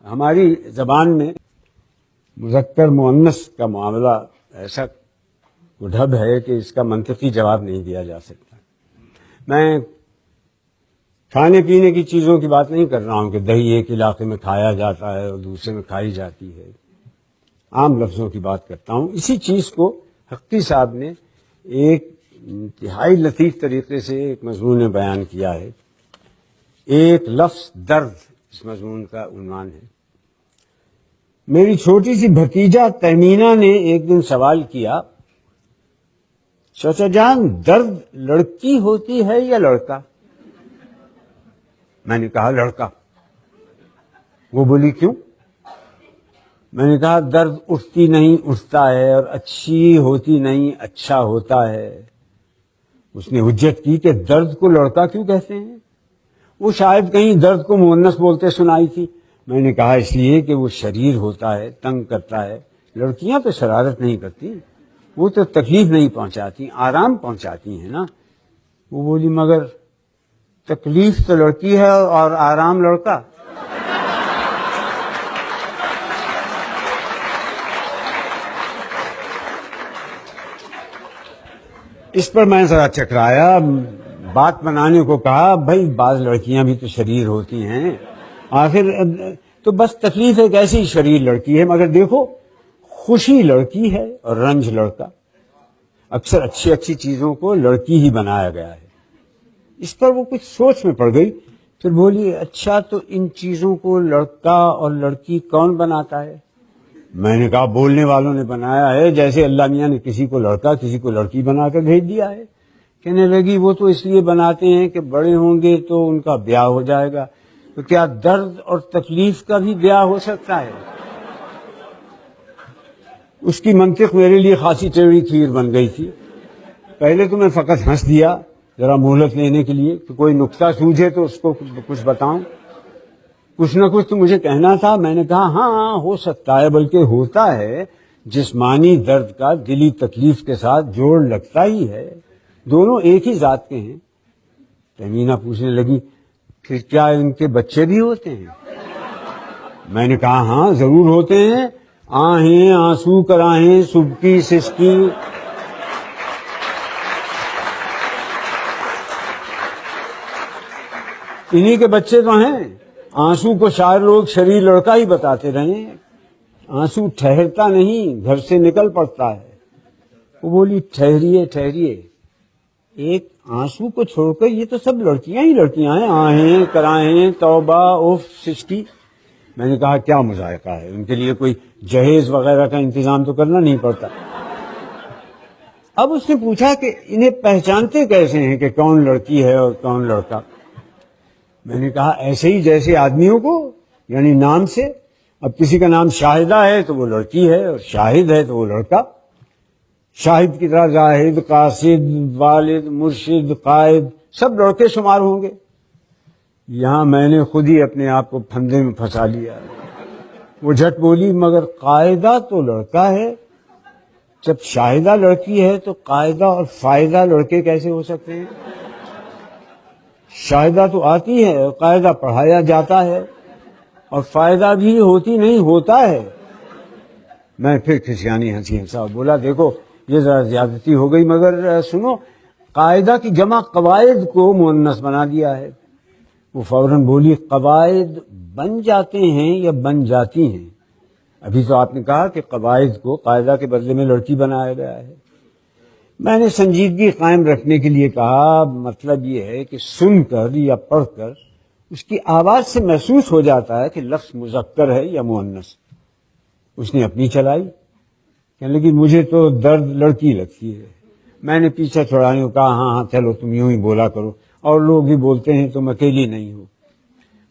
ہماری زبان میں مذکر مؤنث کا معاملہ ایسا ڈھب ہے کہ اس کا منطقی جواب نہیں دیا جا سکتا. میں کھانے پینے کی چیزوں کی بات نہیں کر رہا ہوں کہ دہی ایک علاقے میں کھایا جاتا ہے اور دوسرے میں کھائی جاتی ہے. عام لفظوں کی بات کرتا ہوں. اسی چیز کو حقی صاحب نے ایک انتہائی لطیف طریقے سے ایک مضمون میں بیان کیا ہے. ایک لفظ درد اس مضمون کا عنوان ہے. میری چھوٹی سی بھتیجا تہمینہ نے ایک دن سوال کیا، چچا جان درد لڑکی ہوتی ہے یا لڑکا؟ میں نے کہا لڑکا. وہ بولی کیوں؟ میں نے کہا درد اٹھتی نہیں اٹھتا ہے اور اچھی ہوتی نہیں اچھا ہوتا ہے. اس نے حجت کی کہ درد کو لڑکا کیوں کہتے ہیں؟ وہ شاید کہیں درد کو مؤنث بولتے سنائی تھی. میں نے کہا اس لیے کہ وہ شریر ہوتا ہے، تنگ کرتا ہے. لڑکیاں تو شرارت نہیں کرتی، وہ تو تکلیف نہیں پہنچاتی، آرام پہنچاتی ہیں نا. وہ بولی مگر تکلیف تو لڑکی ہے اور آرام لڑکا. اس پر میں ذرا چکرایا، بات بنانے کو کہا بھائی بعض لڑکیاں بھی تو شریر ہوتی ہیں، آخر تو بس تکلیف ایک ایسی شریر لڑکی ہے. مگر دیکھو خوشی لڑکی ہے اور رنج لڑکا. اکثر اچھی اچھی چیزوں کو لڑکی ہی بنایا گیا ہے. اس پر وہ کچھ سوچ میں پڑ گئی، پھر بولی اچھا تو ان چیزوں کو لڑکا اور لڑکی کون بناتا ہے؟ میں نے کہا بولنے والوں نے بنایا ہے، جیسے اللہ میاں نے کسی کو لڑکا کسی کو لڑکی بنا کر بھیج دیا ہے. کہنے لگی وہ تو اس لیے بناتے ہیں کہ بڑے ہوں گے تو ان کا بیاہ ہو جائے گا. تو کیا درد اور تکلیف کا بھی بیاہ ہو سکتا ہے؟ اس کی منطق میرے لیے خاصی ٹیڑھی کھیر بن گئی تھی. پہلے تو میں فقط ہنس دیا ذرا مہلت لینے کے لیے کہ کوئی نکتہ سوجھے تو اس کو کچھ بتاؤں. کچھ نہ کچھ تو مجھے کہنا تھا. میں نے کہا ہاں ہو سکتا ہے، بلکہ ہوتا ہے. جسمانی درد کا دلی تکلیف کے ساتھ جوڑ لگتا ہی ہے، دونوں ایک ہی ذات کے ہیں. تہمینہ پوچھنے لگی پھر کیا ان کے بچے بھی ہوتے ہیں؟ میں نے کہا ہاں ضرور ہوتے ہیں. آہیں آنسو کراہیں سبکی سسکی. انہی کے بچے تو ہیں. آنسو کو شاعر لوگ شریر لڑکا ہی بتاتے رہے. آنسو ٹھہرتا نہیں، گھر سے نکل پڑتا ہے. وہ بولی ٹھہریے ٹھہریے، ایک آنسو کو چھوڑ کر یہ تو سب لڑکیاں ہی لڑکیاں ہیں. آہیں کرائیں توبہ اف سسکی. میں نے کہا کیا مذائقہ ہے، ان کے لیے کوئی جہیز وغیرہ کا انتظام تو کرنا نہیں پڑتا. اب اس نے پوچھا کہ انہیں پہچانتے کیسے ہیں کہ کون لڑکی ہے اور کون لڑکا؟ میں نے کہا ایسے ہی جیسے آدمیوں کو، یعنی نام سے. اب کسی کا نام شاہدہ ہے تو وہ لڑکی ہے، اور شاہد ہے تو وہ لڑکا. شاہد کی طرح زاہد، قاصد، والد، مرشد، قائد سب لڑکے شمار ہوں گے. یہاں میں نے خود ہی اپنے آپ کو پھندے میں پھنسا لیا. وہ جھٹ بولی مگر قاعدہ تو لڑکا ہے. جب شاہدہ لڑکی ہے تو قاعدہ اور فائدہ لڑکے کیسے ہو سکتے ہیں؟ شاہدہ تو آتی ہے اور قاعدہ پڑھایا جاتا ہے، اور فائدہ بھی ہوتی نہیں ہوتا ہے. میں پھر کھسیانی ہنسی ہنسا اور بولا دیکھو یہ ذرا زیادتی ہو گئی، مگر سنو قاعدہ کی جمع قواعد کو مؤنث بنا دیا ہے. وہ فوراً بولی قواعد بن جاتے ہیں یا بن جاتی ہیں؟ ابھی تو آپ نے کہا کہ قواعد کو قاعدہ کے بدلے میں لڑکی بنایا گیا ہے. میں نے سنجیدگی قائم رکھنے کے لیے کہا مطلب یہ ہے کہ سن کر یا پڑھ کر اس کی آواز سے محسوس ہو جاتا ہے کہ لفظ مذکر ہے یا مؤنث. اس نے اپنی چلائی، کہنے لگی مجھے تو درد لڑکی لگتی ہے. میں نے پیچھا چھڑانے کو کہا ہاں چلو تم یوں ہی بولا کرو، اور لوگ بھی بولتے ہیں تم اکیلی نہیں ہو.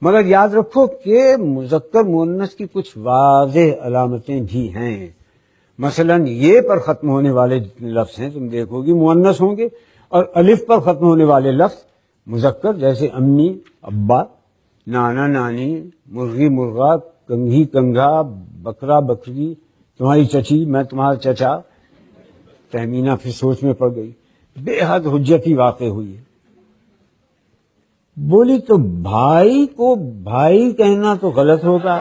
مگر یاد رکھو کہ مذکر مؤنث کی کچھ واضح علامتیں بھی ہیں. مثلا یہ پر ختم ہونے والے جتنے لفظ ہیں تم دیکھو گی مؤنث ہوں گے، اور الف پر ختم ہونے والے لفظ مذکر، جیسے امی ابا، نانا نانی، مرغی مرغا، کنگھی کنگھا، بکرا بکری، تمہاری چچی میں تمہارا چچا. تہمینہ پھر سوچ میں پڑ گئی. بے حد حجتی واقع ہوئی ہے. بولی تو بھائی کو بھائی کہنا تو غلط ہوگا.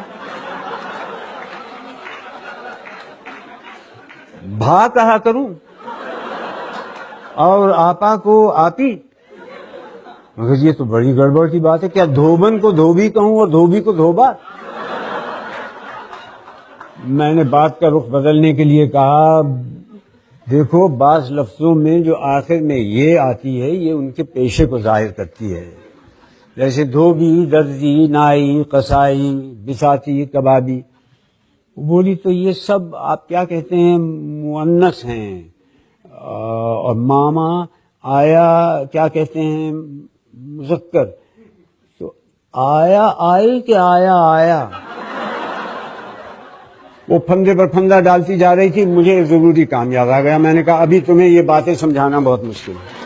بھا کہا کروں اور آپا کو آپی؟ مگر یہ تو بڑی گڑبڑ کی بات ہے. کیا دھوبن کو دھوبی کہوں اور دھوبی کو دھوبا؟ میں نے بات کا رخ بدلنے کے لیے کہا دیکھو بعض لفظوں میں جو آخر میں یہ آتی ہے یہ ان کے پیشے کو ظاہر کرتی ہے. جیسے دھوبی، درزی، نائی، قصائی، بساتی، کبابی. بولی تو یہ سب آپ کیا کہتے ہیں مؤنث ہیں. اور ماما آیا کیا کہتے ہیں مذکر. تو آیا آئی کہ آیا آیا؟ وہ پھندے پر پھندا ڈالتی جا رہی تھی. مجھے ضروری کام یاد آ گیا. میں نے کہا ابھی تمہیں یہ باتیں سمجھانا بہت مشکل ہے.